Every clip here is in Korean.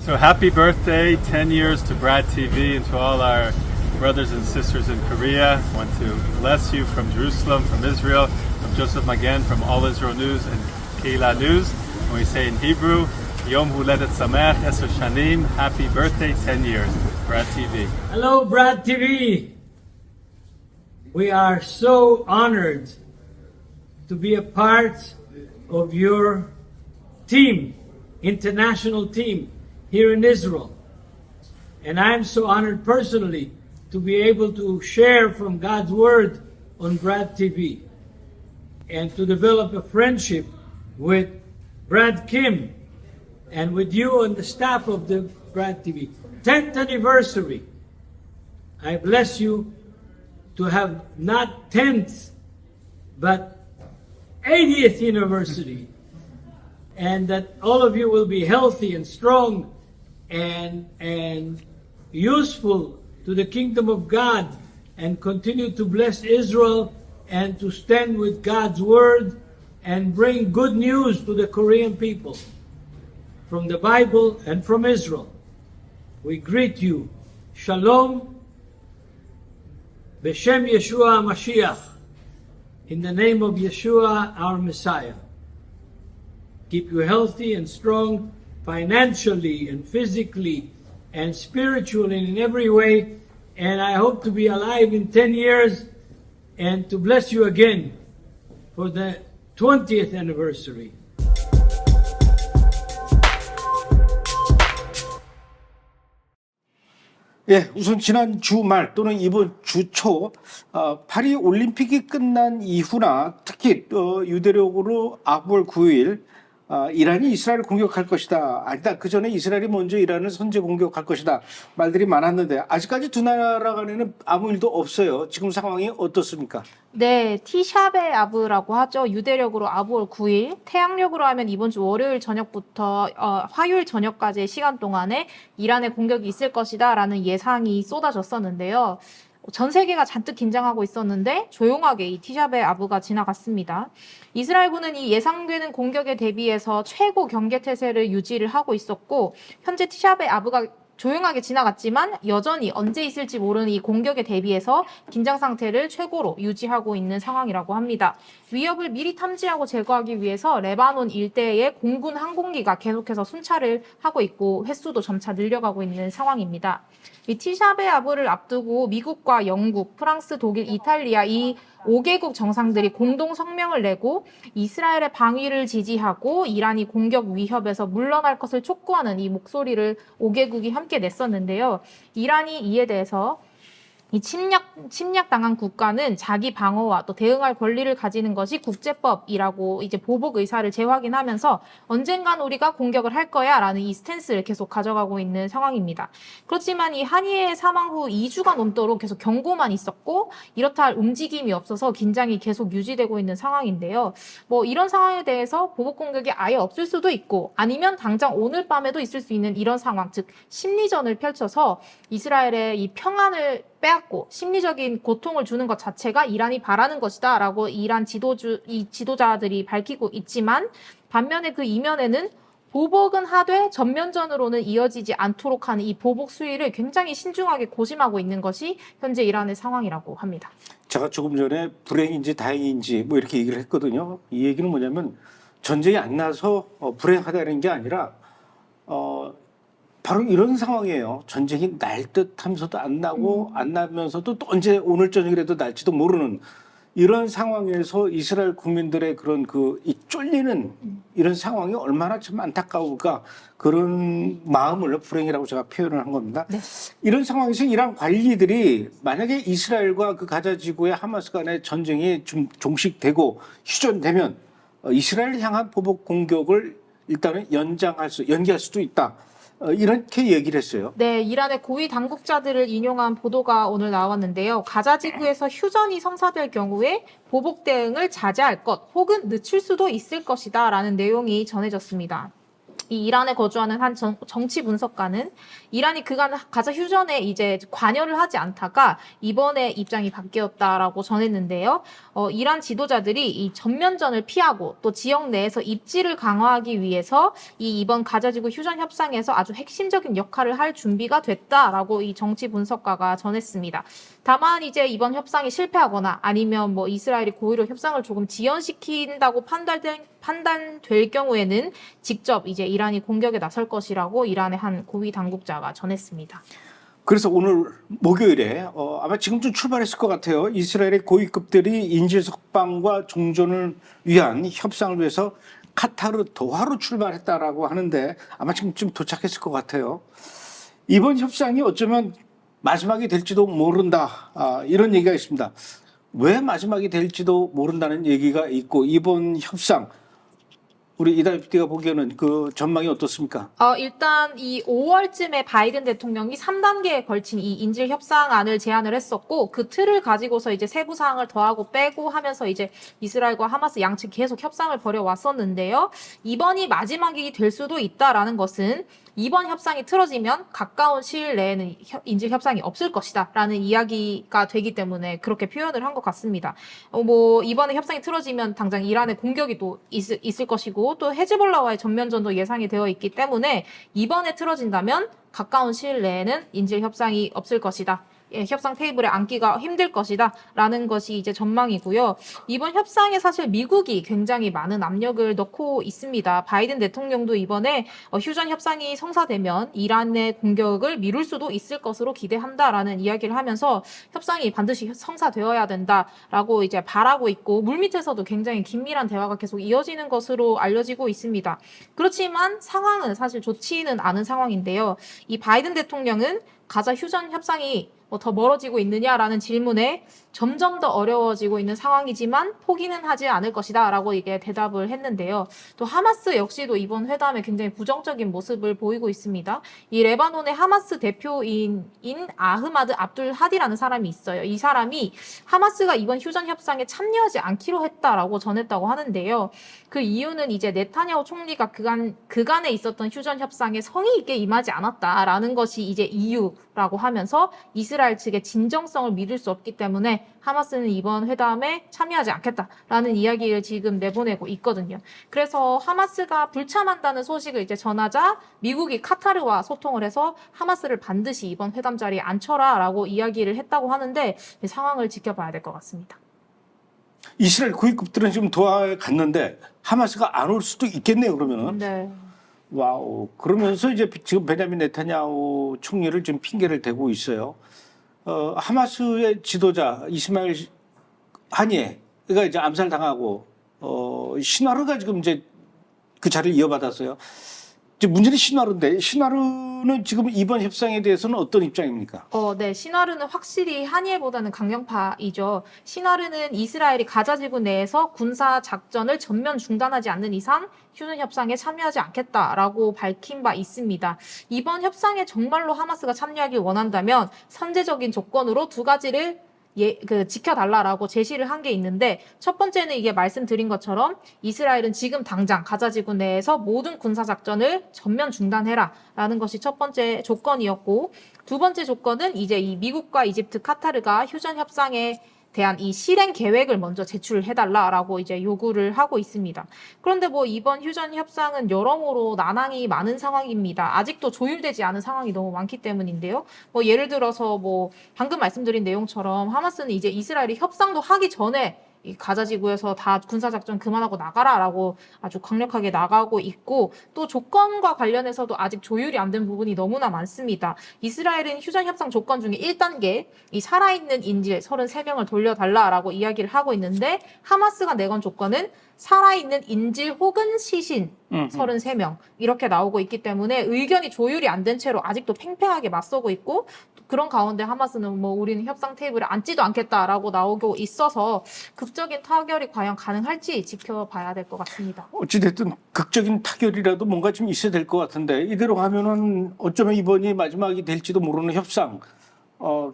So happy birthday, 10 years to Brad TV and to all our brothers and sisters in Korea. I want to bless you from Jerusalem, from Israel, from Joseph Magen, from All Israel News and Keilah News. And we say in Hebrew, Yom Huledet Sameach, 10 Shanim, happy birthday, 10 years, Brad TV. Hello, Brad TV. We are so honored to be a part of your team, international team here in Israel. And I'm so honored personally to be able to share from God's Word on Brad TV and to develop a friendship with Brad Kim and with you and the staff of the Brad TV. 10th anniversary. I bless you to have not 10th, but 80th anniversary. And that all of you will be healthy and strong and useful to the kingdom of God and continue to bless Israel and to stand with God's word and bring good news to the Korean people from the Bible and from Israel. We greet you. Shalom. B'Shem Yeshua HaMashiach. In the name of Yeshua, our Messiah. Keep you healthy and strong financially and physically and spiritually and in every way. And I hope to be alive in 10 years and to bless you again for the 20th anniversary. 예, 우선 지난 주말 또는 이번 주 초 파리 올림픽이 끝난 이후나 특히 유대력으로 아부월 9일 이란이 이스라엘을 공격할 것이다. 아니다. 그 전에 이스라엘이 먼저 이란을 선제 공격할 것이다. 말들이 많았는데 아직까지 두 나라 간에는 아무 일도 없어요. 지금 상황이 어떻습니까? 네, 티샤베 아브라고 하죠. 유대력으로 아부월 9일, 태양력으로 하면 이번 주 월요일 저녁부터 화요일 저녁까지의 시간 동안에 이란의 공격이 있을 것이다 라는 예상이 쏟아졌었는데요. 전 세계가 잔뜩 긴장하고 있었는데 조용하게 이 티샤베 아브가 지나갔습니다. 이스라엘군은 이 예상되는 공격에 대비해서 최고 경계 태세를 유지를 하고 있었고 현재 티샤베 아브가 조용하게 지나갔지만 여전히 언제 있을지 모르는 이 공격에 대비해서 긴장 상태를 최고로 유지하고 있는 상황이라고 합니다. 위협을 미리 탐지하고 제거하기 위해서 레바논 일대의 공군 항공기가 계속해서 순찰을 하고 있고 횟수도 점차 늘려가고 있는 상황입니다. 이 티샤베 아브를 앞두고 미국과 영국, 프랑스, 독일, 이탈리아 이 5개국 정상들이 공동 성명을 내고 이스라엘의 방위를 지지하고 이란이 공격 위협에서 물러날 것을 촉구하는 이 목소리를 5개국이 함께 냈었는데요. 이란이 이에 대해서 이 침략당한 국가는 자기 방어와 또 대응할 권리를 가지는 것이 국제법이라고 이제 보복 의사를 재확인하면서 언젠간 우리가 공격을 할 거야 라는 이 스탠스를 계속 가져가고 있는 상황입니다. 그렇지만 이 한이의 사망 후 2주가 넘도록 계속 경고만 있었고 이렇다 할 움직임이 없어서 긴장이 계속 유지되고 있는 상황인데요. 뭐 이런 상황에 대해서 보복 공격이 아예 없을 수도 있고 아니면 당장 오늘 밤에도 있을 수 있는 이런 상황, 즉 심리전을 펼쳐서 이스라엘의 이 평안을 빼앗고 심리적인 고통을 주는 것 자체가 이란이 바라는 것이다 라고 이란 지도자들이 밝히고 있지만 반면에 그 이면에는 보복은 하되 전면전으로는 이어지지 않도록 하는 이 보복 수위를 굉장히 신중하게 고심하고 있는 것이 현재 이란의 상황이라고 합니다. 제가 조금 전에 불행인지 다행인지 뭐 이렇게 얘기를 했거든요. 이 얘기는 뭐냐면 전쟁이 안 나서 불행하다는 게 아니라 바로 이런 상황이에요. 전쟁이 날 듯 하면서도 안 나고 안 나면서도 또 언제 오늘 저녁이라도 날지도 모르는 이런 상황에서 이스라엘 국민들의 그런 이 쫄리는 이런 상황이 얼마나 참 안타까울까 그런 마음을 불행이라고 제가 표현을 한 겁니다. 네. 이런 상황에서 이란 관리들이 만약에 이스라엘과 그 가자 지구의 하마스 간의 전쟁이 좀 종식되고 휴전되면 이스라엘 향한 보복 공격을 일단은 연기할 수도 있다. 이렇게 얘기를 했어요. 네, 이란의 고위 당국자들을 인용한 보도가 오늘 나왔는데요. 가자 지구에서 휴전이 성사될 경우에 보복 대응을 자제할 것 혹은 늦출 수도 있을 것이다 라는 내용이 전해졌습니다. 이 이란에 거주하는 한 정치 분석가는 이란이 그간 가자 휴전에 이제 관여를 하지 않다가 이번에 입장이 바뀌었다라고 전했는데요. 이란 지도자들이 이 전면전을 피하고 또 지역 내에서 입지를 강화하기 위해서 이번 가자지구 휴전 협상에서 아주 핵심적인 역할을 할 준비가 됐다라고 이 정치 분석가가 전했습니다. 다만 이제 이번 협상이 실패하거나 아니면 뭐 이스라엘이 고의로 협상을 조금 지연시킨다고 판단될 경우에는 직접 이제 이란이 공격에 나설 것이라고 이란의 한 고위 당국자가 전했습니다. 그래서 오늘 목요일에 아마 지금쯤 출발했을 것 같아요. 이스라엘의 고위급들이 인질 석방과 종전을 위한 협상을 위해서 카타르 도하로 출발했다라고 하는데 아마 지금쯤 도착했을 것 같아요. 이번 협상이 어쩌면 마지막이 될지도 모른다. 이런 얘기가 있습니다. 왜 마지막이 될지도 모른다는 얘기가 있고 이번 협상 우리 이다리 PD가 보기에는 그 전망이 어떻습니까? 일단 이 5월쯤에 바이든 대통령이 3단계에 걸친 이 인질 협상안을 제안을 했었고 그 틀을 가지고서 이제 세부 사항을 더하고 빼고 하면서 이제 이스라엘과 하마스 양측 계속 협상을 벌여 왔었는데요. 이번이 마지막이 될 수도 있다라는 것은 이번 협상이 틀어지면 가까운 시일 내에는 인질 협상이 없을 것이다라는 이야기가 되기 때문에 그렇게 표현을 한 것 같습니다. 뭐 이번에 협상이 틀어지면 당장 이란의 공격이 또 있을 것이고 또 헤즈볼라와의 전면전도 예상이 되어 있기 때문에 이번에 틀어진다면 가까운 시일 내에는 인질 협상이 없을 것이다. 협상 테이블에 앉기가 힘들 것이다 라는 것이 이제 전망이고요. 이번 협상에 사실 미국이 굉장히 많은 압력을 넣고 있습니다. 바이든 대통령도 이번에 휴전 협상이 성사되면 이란의 공격을 미룰 수도 있을 것으로 기대한다라는 이야기를 하면서 협상이 반드시 성사되어야 된다라고 이제 바라고 있고 물밑에서도 굉장히 긴밀한 대화가 계속 이어지는 것으로 알려지고 있습니다. 그렇지만 상황은 사실 좋지는 않은 상황인데요. 이 바이든 대통령은 가자 휴전 협상이 더 멀어지고 있느냐라는 질문에 점점 더 어려워지고 있는 상황이지만 포기는 하지 않을 것이다 라고 이게 대답을 했는데요. 또 하마스 역시도 이번 회담에 굉장히 부정적인 모습을 보이고 있습니다. 이 레바논의 하마스 대표인 아흐마드 압둘 하디라는 사람이 있어요. 이 사람이 하마스가 이번 휴전 협상에 참여하지 않기로 했다라고 전했다고 하는데요. 그 이유는 이제 네타냐후 총리가 그간에 있었던 휴전 협상에 성의 있게 임하지 않았다라는 것이 이제 이유라고 하면서 이스라엘 측의 진정성을 믿을 수 없기 때문에 하마스는 이번 회담에 참여하지 않겠다라는 이야기를 지금 내보내고 있거든요. 그래서 하마스가 불참한다는 소식을 이제 전하자 미국이 카타르와 소통을 해서 하마스를 반드시 이번 회담 자리에 앉혀라라고 이야기를 했다고 하는데 상황을 지켜봐야 될 것 같습니다. 이스라엘 고위급들은 지금 도하에 갔는데 하마스가 안 올 수도 있겠네요. 그러면은. 네. 와우. 그러면서 이제 지금 베냐민 네타냐후 총리를 지금 핑계를 대고 있어요. 하마스의 지도자 이스마일 하니에가 이제 암살당하고 시나르가 지금 이제 그 자리를 이어받았어요. 이제 문제는 시나르인데 시나르는 지금 이번 협상에 대해서는 어떤 입장입니까? 네. 시나르는 확실히 하니에보다는 강경파이죠. 시나르는 이스라엘이 가자 지구 내에서 군사 작전을 전면 중단하지 않는 이상 휴전 협상에 참여하지 않겠다라고 밝힌 바 있습니다. 이번 협상에 정말로 하마스가 참여하길 원한다면 선제적인 조건으로 두 가지를 지켜달라라고 제시를 한 게 있는데 첫 번째는 이게 말씀드린 것처럼 이스라엘은 지금 당장 가자 지구 내에서 모든 군사 작전을 전면 중단해라라는 것이 첫 번째 조건이었고 두 번째 조건은 이제 이 미국과 이집트, 카타르가 휴전 협상에 대한 이 실행 계획을 먼저 제출해달라라고 이제 요구를 하고 있습니다. 그런데 뭐 이번 휴전 협상은 여러모로 난항이 많은 상황입니다. 아직도 조율되지 않은 상황이 너무 많기 때문인데요. 뭐 예를 들어서 뭐 방금 말씀드린 내용처럼 하마스는 이제 이스라엘이 협상도 하기 전에 이 가자 지구에서 다 군사작전 그만하고 나가라라고 아주 강력하게 나가고 있고 또 조건과 관련해서도 아직 조율이 안 된 부분이 너무나 많습니다. 이스라엘은 휴전 협상 조건 중에 1단계 이 살아있는 인질 33명을 돌려달라라고 이야기를 하고 있는데 하마스가 내건 조건은 살아있는 인질 혹은 시신 33명 이렇게 나오고 있기 때문에 의견이 조율이 안 된 채로 아직도 팽팽하게 맞서고 있고 그런 가운데 하마스는 뭐 우리는 협상 테이블에 앉지도 않겠다라고 나오고 있어서 극적인 타결이 과연 가능할지 지켜봐야 될 것 같습니다. 어찌됐든 극적인 타결이라도 뭔가 좀 있어야 될 것 같은데 이대로 하면은 어쩌면 이번이 마지막이 될지도 모르는 협상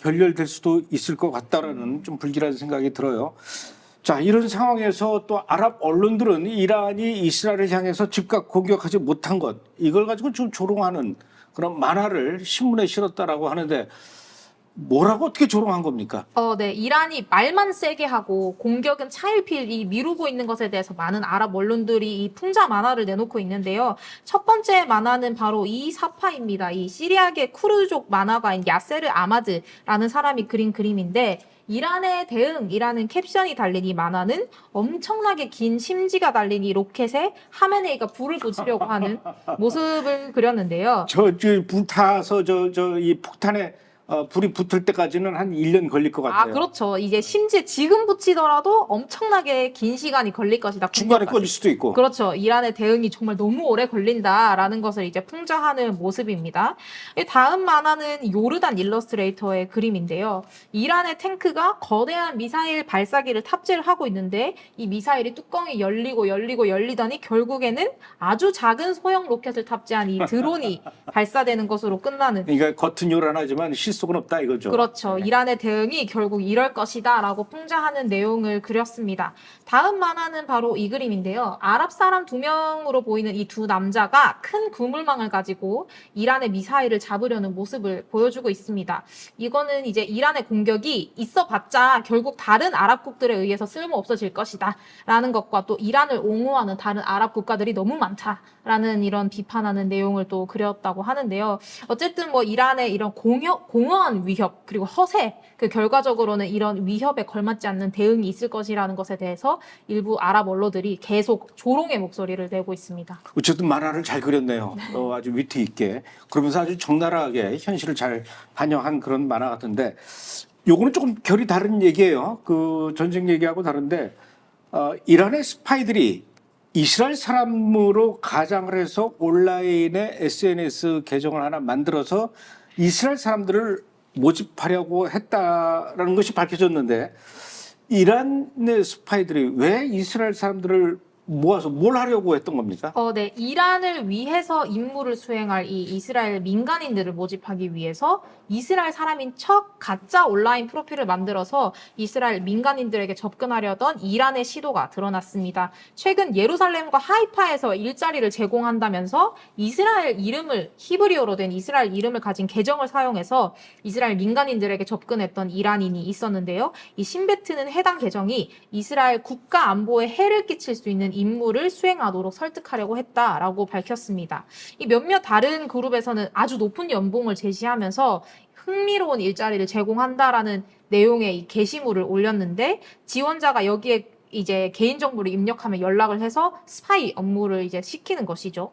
결렬될 수도 있을 것 같다라는 좀 불길한 생각이 들어요. 자, 이런 상황에서 또 아랍 언론들은 이란이 이스라엘을 향해서 즉각 공격하지 못한 것, 이걸 가지고 좀 조롱하는 그런 만화를 신문에 실었다라고 하는데 뭐라고 어떻게 조롱한 겁니까? 네. 이란이 말만 세게 하고 공격은 차일피일 미루고 있는 것에 대해서 많은 아랍 언론들이 이 풍자 만화를 내놓고 있는데요. 첫 번째 만화는 바로 이 사파입니다. 이 시리아계 쿠르족 만화가인 야세르 아마드라는 사람이 그린 그림인데 이란의 대응이라는 캡션이 달린 이 만화는 엄청나게 긴 심지가 달린 이 로켓에 하메네이가 불을 붙이려고 하는 모습을 그렸는데요. 불 타서 이 폭탄에 불이 붙을 때까지는 한 1년 걸릴 것 같아요. 그렇죠. 이제 심지어 지금 붙이더라도 엄청나게 긴 시간이 걸릴 것이다. 중간에 공격까지. 꺼질 수도 있고. 그렇죠. 이란의 대응이 정말 너무 오래 걸린다라는 것을 이제 풍자하는 모습입니다. 다음 만화는 요르단 일러스트레이터의 그림인데요. 이란의 탱크가 거대한 미사일 발사기를 탑재를 하고 있는데 이 미사일이 뚜껑이 열리더니 결국에는 아주 작은 소형 로켓을 탑재한 이 드론이 발사되는 것으로 끝나는. 그러니까 겉은 요란하지만 실속은 없다 이거죠. 그렇죠. 네. 이란의 대응이 결국 이럴 것이다 라고 풍자하는 내용을 그렸습니다. 다음 만화는 바로 이 그림인데요. 아랍 사람 2명으로 보이는 이 두 남자가 큰 그물망을 가지고 이란의 미사일을 잡으려는 모습을 보여주고 있습니다. 이거는 이제 이란의 공격이 있어봤자 결국 다른 아랍국들에 의해서 쓸모없어질 것이다 라는 것과 또 이란을 옹호하는 다른 아랍 국가들이 너무 많다라는 이런 비판하는 내용을 또 그렸다고 하는데요. 어쨌든 뭐 이란의 이런 공허한 위협 그리고 허세 그 결과적으로는 이런 위협에 걸맞지 않는 대응이 있을 것이라는 것에 대해서 일부 아랍 언론들이 계속 조롱의 목소리를 내고 있습니다. 어쨌든 만화를 잘 그렸네요. 아주 위트 있게. 그러면서 아주 적나라하게 현실을 잘 반영한 그런 만화 같은데 요거는 조금 결이 다른 얘기예요. 그 전쟁 얘기하고 다른데 이란의 스파이들이 이스라엘 사람으로 가장을 해서 온라인에 SNS 계정을 하나 만들어서 이스라엘 사람들을 모집하려고 했다라는 것이 밝혀졌는데 이란의 스파이들이 왜 이스라엘 사람들을 모아서 뭘 하려고 했던 겁니까? 네. 이란을 위해서 임무를 수행할 이 이스라엘 민간인들을 모집하기 위해서 이스라엘 사람인 척 가짜 온라인 프로필을 만들어서 이스라엘 민간인들에게 접근하려던 이란의 시도가 드러났습니다. 최근 예루살렘과 하이파에서 일자리를 제공한다면서 이스라엘 이름을 히브리어로 된 이스라엘 이름을 가진 계정을 사용해서 이스라엘 민간인들에게 접근했던 이란인이 있었는데요. 이 신베트는 해당 계정이 이스라엘 국가 안보에 해를 끼칠 수 있는 임무를 수행하도록 설득하려고 했다라고 밝혔습니다. 이 몇몇 다른 그룹에서는 아주 높은 연봉을 제시하면서 흥미로운 일자리를 제공한다라는 내용의 이 게시물을 올렸는데 지원자가 여기에 이제 개인정보를 입력하면 연락을 해서 스파이 업무를 이제 시키는 것이죠.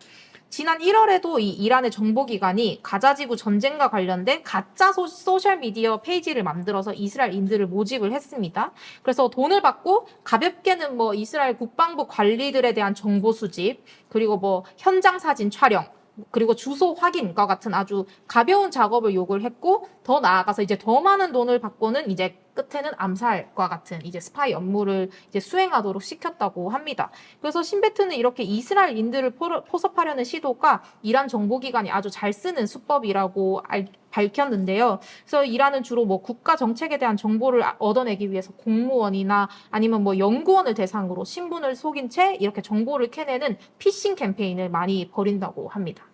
지난 1월에도 이 이란의 정보기관이 가자지구 전쟁과 관련된 가짜 소셜미디어 페이지를 만들어서 이스라엘인들을 모집을 했습니다. 그래서 돈을 받고 가볍게는 뭐 이스라엘 국방부 관리들에 대한 정보 수집, 그리고 뭐 현장 사진 촬영, 그리고 주소 확인과 같은 아주 가벼운 작업을 요구를 했고 더 나아가서 이제 더 많은 돈을 받고는 이제 끝에는 암살과 같은 이제 스파이 업무를 이제 수행하도록 시켰다고 합니다. 그래서 신베트는 이렇게 이스라엘인들을 포섭하려는 시도가 이란 정보기관이 아주 잘 쓰는 수법이라고 밝혔는데요. 그래서 이란은 주로 뭐 국가 정책에 대한 정보를 얻어내기 위해서 공무원이나 아니면 뭐 연구원을 대상으로 신분을 속인 채 이렇게 정보를 캐내는 피싱 캠페인을 많이 벌인다고 합니다.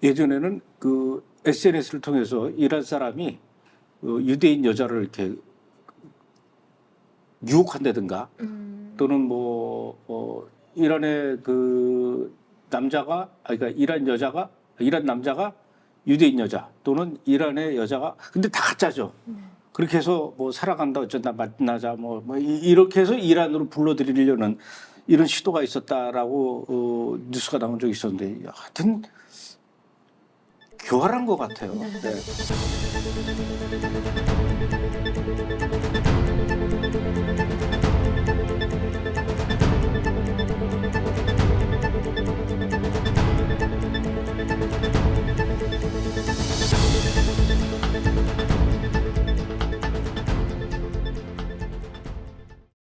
예전에는 그 SNS를 통해서 이란 사람이 유대인 여자를 이렇게 유혹한다든가 또는 이란의 그 남자가 그러니까 이란 남자가 유대인 여자 또는 이란의 여자가 근데 다 가짜죠. 그렇게 해서 뭐 살아간다 어쩐다 만나자 뭐 이렇게 해서 이란으로 불러들이려는 이런 시도가 있었다라고 뉴스가 나온 적이 있었는데 하여튼 교활한 것 같아요. 네.